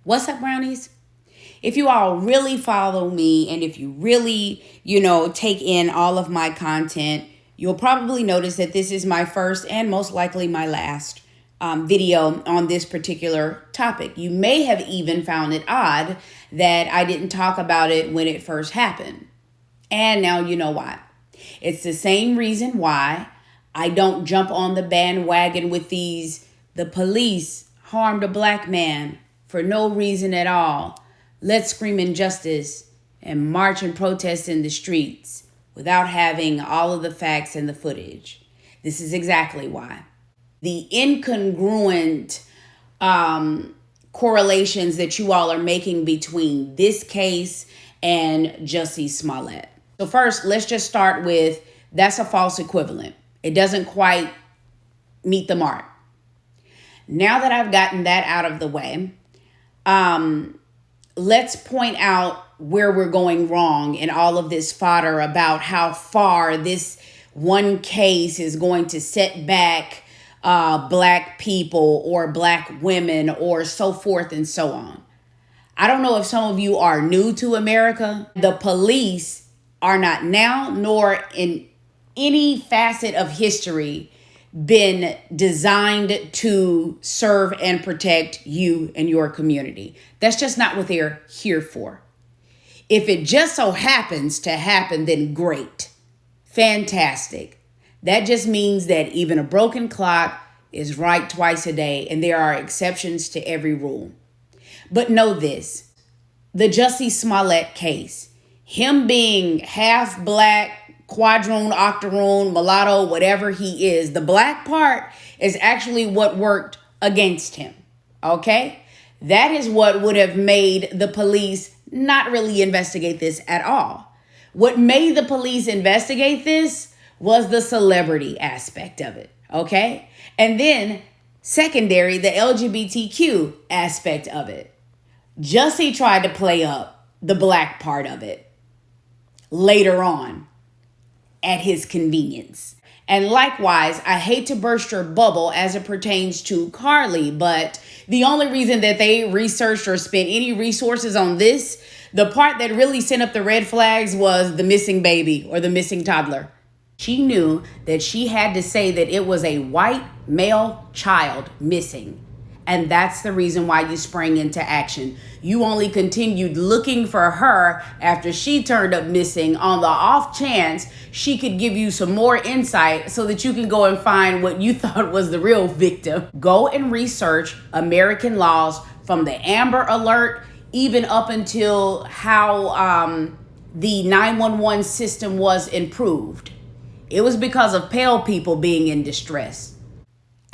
What's up, brownies? If you all really follow me and if you really, take in all of my content, you'll probably notice that this is my first and most likely my last video on this particular topic. You may have even found it odd that I didn't talk about it when it first happened. And now you know why. It's the same reason why I don't jump on the bandwagon with the police harmed a black man for no reason at all. Let's scream injustice and march and protest in the streets without having all of the facts and the footage. This is exactly why. The incongruent correlations that you all are making between this case and Jussie Smollett. So first, let's just start with that's a false equivalent. It doesn't quite meet the mark. Now that I've gotten that out of the way, let's point out where we're going wrong in all of this fodder about how far this one case is going to set back black people or black women or so forth and so on. I don't know if some of you are new to America. The police are not now nor in any facet of history been designed to serve and protect you and your community. That's just not what they're here for. If it just so happens to happen, then great. Fantastic. That just means that even a broken clock is right twice a day, and there are exceptions to every rule. But know this, the Jussie Smollett case, him being half black, quadroon, octoroon, mulatto, whatever he is, the black part is actually what worked against him, okay? That is what would have made the police not really investigate this at all. What made the police investigate this was the celebrity aspect of it, okay? And then secondary, the LGBTQ aspect of it. Jussie tried to play up the black part of it later on at his convenience. And likewise, I hate to burst your bubble as it pertains to Carlee, but the only reason that they researched or spent any resources on this, the part that really sent up the red flags was the missing baby or the missing toddler. She knew that she had to say that it was a white male child missing. And that's the reason why you sprang into action. You only continued looking for her after she turned up missing on the off chance she could give you some more insight so that you can go and find what you thought was the real victim. Go and research American laws from the Amber Alert, even up until how the 911 system was improved. It was because of pale people being in distress.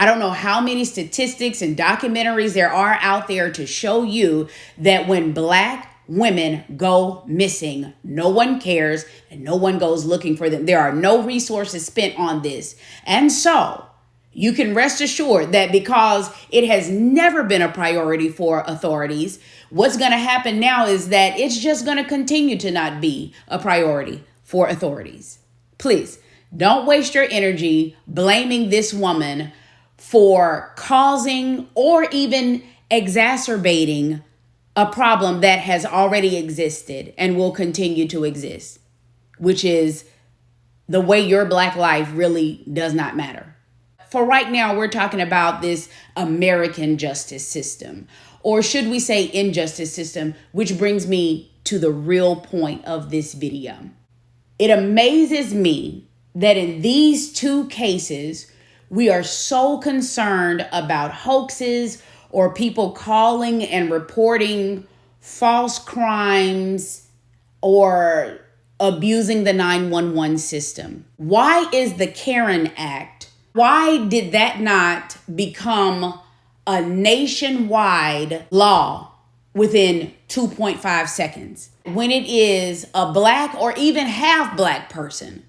I don't know how many statistics and documentaries there are out there to show you that when black women go missing, no one cares and no one goes looking for them. There are no resources spent on this. And so you can rest assured that because it has never been a priority for authorities, what's going to happen now is that it's just going to continue to not be a priority for authorities. Please don't waste your energy blaming this woman for causing or even exacerbating a problem that has already existed and will continue to exist, which is the way your black life really does not matter. For right now, we're talking about this American justice system, or should we say injustice system, which brings me to the real point of this video. It amazes me that in these two cases, we are so concerned about hoaxes or people calling and reporting false crimes or abusing the 911 system. Why is the Karen Act, why did that not become a nationwide law within 2.5 seconds? When it is a black or even half black person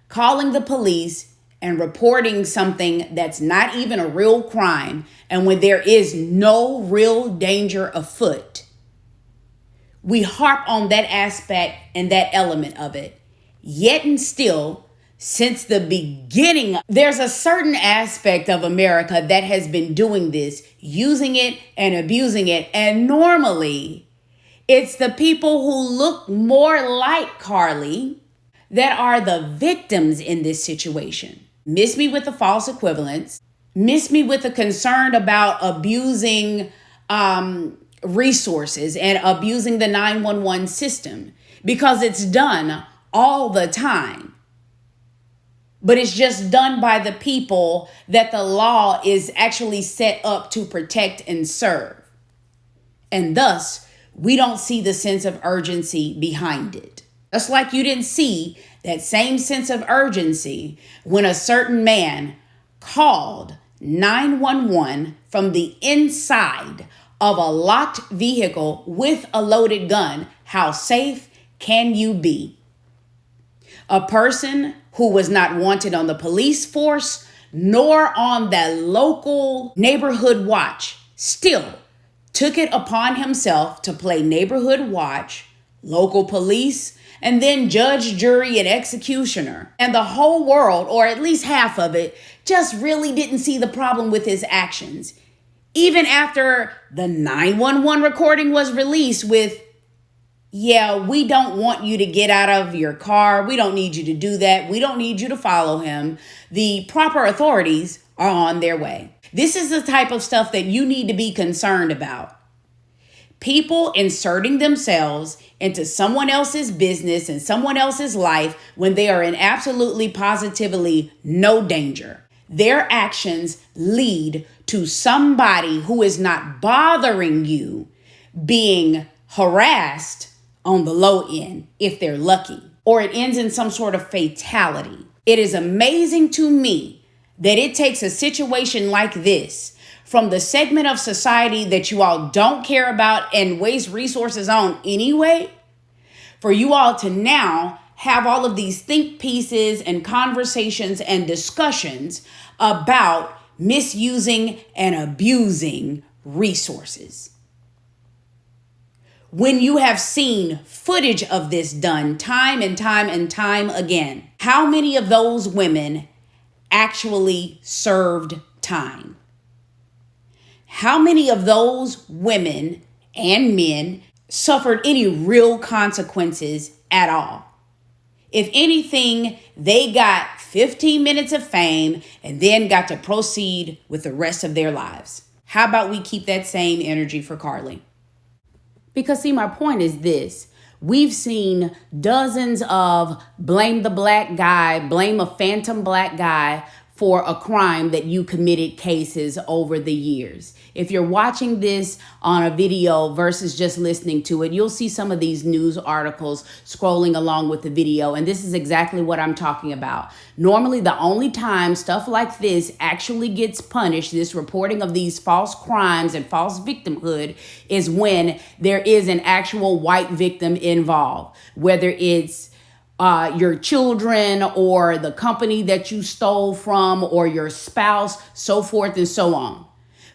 calling the police and reporting something that's not even a real crime, and when there is no real danger afoot, we harp on that aspect and that element of it. Yet and still, since the beginning, there's a certain aspect of America that has been doing this using it and abusing it. And normally, it's the people who look more like Carlee that are the victims in this situation. Miss me with the false equivalence. Miss me with the concern about abusing resources and abusing the 911 system, because it's done all the time. But it's just done by the people that the law is actually set up to protect and serve. And thus, we don't see the sense of urgency behind it. Just like you didn't see that same sense of urgency when a certain man called 911 from the inside of a locked vehicle with a loaded gun. How safe can you be? A person who was not wanted on the police force nor on the local neighborhood watch still took it upon himself to play neighborhood watch, local police, and then judge, jury, and executioner. And the whole world, or at least half of it, just really didn't see the problem with his actions. Even after the 911 recording was released with, yeah, we don't want you to get out of your car. We don't need you to do that. We don't need you to follow him. The proper authorities are on their way. This is the type of stuff that you need to be concerned about. People inserting themselves into someone else's business and someone else's life when they are in absolutely positively no danger. Their actions lead to somebody who is not bothering you being harassed on the low end, if they're lucky, or it ends in some sort of fatality. It is amazing to me that it takes a situation like this from the segment of society that you all don't care about and waste resources on anyway, for you all to now have all of these think pieces and conversations and discussions about misusing and abusing resources. When you have seen footage of this done time and time and time again, how many of those women actually served time? How many of those women and men suffered any real consequences at all? If anything, they got 15 minutes of fame and then got to proceed with the rest of their lives. How about we keep that same energy for Carlee? Because see, my point is this. We've seen dozens of blame the black guy, blame a phantom black guy for a crime that you committed cases over the years. If you're watching this on a video versus just listening to it, you'll see some of these news articles scrolling along with the video. And this is exactly what I'm talking about. Normally, the only time stuff like this actually gets punished, this reporting of these false crimes and false victimhood, is when there is an actual white victim involved, whether it's your children or the company that you stole from or your spouse, so forth and so on.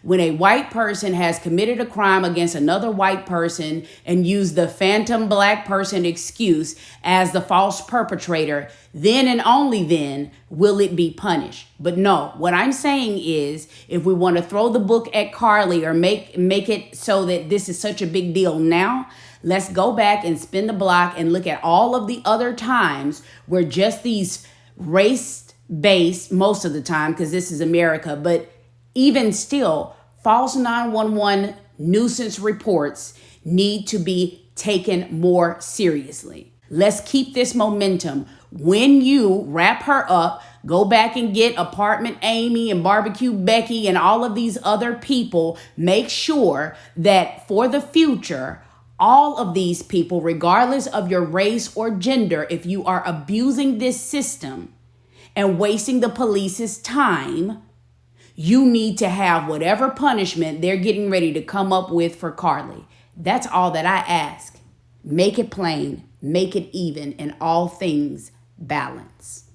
When a white person has committed a crime against another white person and used the phantom black person excuse as the false perpetrator, then and only then will it be punished. But no, what I'm saying is if we want to throw the book at Carlee or make it so that this is such a big deal now, let's go back and spin the block and look at all of the other times where just these race-based, most of the time, because this is America, but even still, false 911 nuisance reports need to be taken more seriously. Let's keep this momentum. When you wrap her up, go back and get Apartment Amy and Barbecue Becky and all of these other people. Make sure that for the future, all of these people, regardless of your race or gender, if you are abusing this system and wasting the police's time, you need to have whatever punishment they're getting ready to come up with for Carlee. That's all that I ask. Make it plain, make it even, and all things balance.